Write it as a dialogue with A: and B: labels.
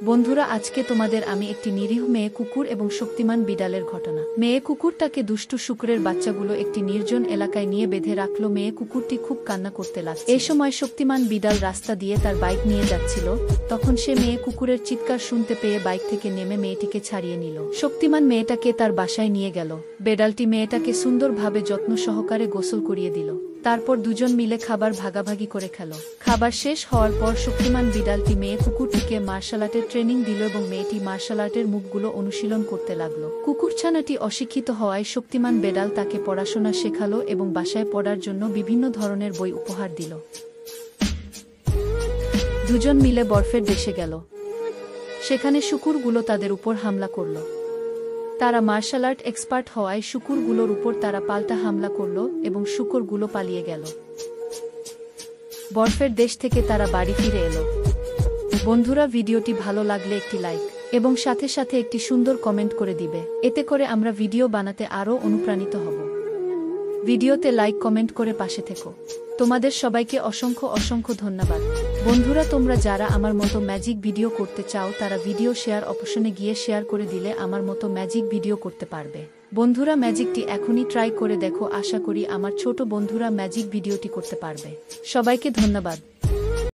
A: বন্ধুরা, আজকে তোমাদের আমি একটি নিরীহ মেয়ে কুকুর এবং শক্তিমান বিড়ালের ঘটনা। মেয়ে কুকুরটাকে দুষ্টু শুকরের বাচ্চাগুলো একটি নির্জন এলাকায় নিয়ে বেঁধে রাখলো। মেয়ে কুকুরটি খুব কান্না করতে লাগছে। এই সময় শক্তিমান বিড়াল রাস্তা দিয়ে তার বাইক নিয়ে যাচ্ছিল। তখন সে মেয়ে কুকুরের চিৎকার শুনতে পেয়ে বাইক থেকে নেমে মেয়েটিকে ছাড়িয়ে নিল। শক্তিমান মেয়েটাকে তার বাসায় নিয়ে গেল। বেড়ালটি মেয়েটাকে সুন্দরভাবে যত্ন সহকারে গোসল করিয়ে দিল। তারপর দুজন মিলে খাবার ভাগাভাগি করে খেল। খাবার শেষ হওয়ার পর শক্তিমান বিড়ালটি মেয়ে কুকুরটিকে মার্শাল আর্টের ট্রেনিং দিল এবং মেয়েটি মার্শাল আর্টের মুখগুলো অনুশীলন করতে লাগলো। কুকুরছানাটি অশিক্ষিত হওয়ায় শক্তিমান বিড়াল তাকে পড়াশোনা শেখালো এবং বাসায় পড়ার জন্য বিভিন্ন ধরনের বই উপহার দিল। দুজন মিলে বরফের দেশে গেল। সেখানে শুকুরগুলো তাদের উপর হামলা করল। তারা মার্শাল আর্ট এক্সপার্ট হওয়ায় শুকুরগুলোর উপর তারা পাল্টা হামলা করল এবং শুকুরগুলো পালিয়ে গেল। বরফের দেশ থেকে তারা বাড়ি ফিরে এলো। বন্ধুরা, ভিডিওটি ভালো লাগলে একটি লাইক এবং সাথে সাথে একটি সুন্দর কমেন্ট করে দিবে। এতে করে আমরা ভিডিও বানাতে আরও অনুপ্রাণিত হব। ভিডিওতে লাইক কমেন্ট করে পাশে থেকো। তোমাদের সবাইকে অসংখ্য অসংখ্য ধন্যবাদ। বন্ধুরা, তোমরা যারা আমার মতো ম্যাজিক ভিডিও করতে চাও তারা ভিডিও শেয়ার অপশনে গিয়ে শেয়ার করে দিলে আমার মতো ম্যাজিক ভিডিও করতে পারবে। বন্ধুরা, ম্যাজিকটি এখনই ট্রাই করে দেখো। আশা করি আমার ছোট বন্ধুরা ম্যাজিক ভিডিওটি করতে পারবে। সবাইকে ধন্যবাদ।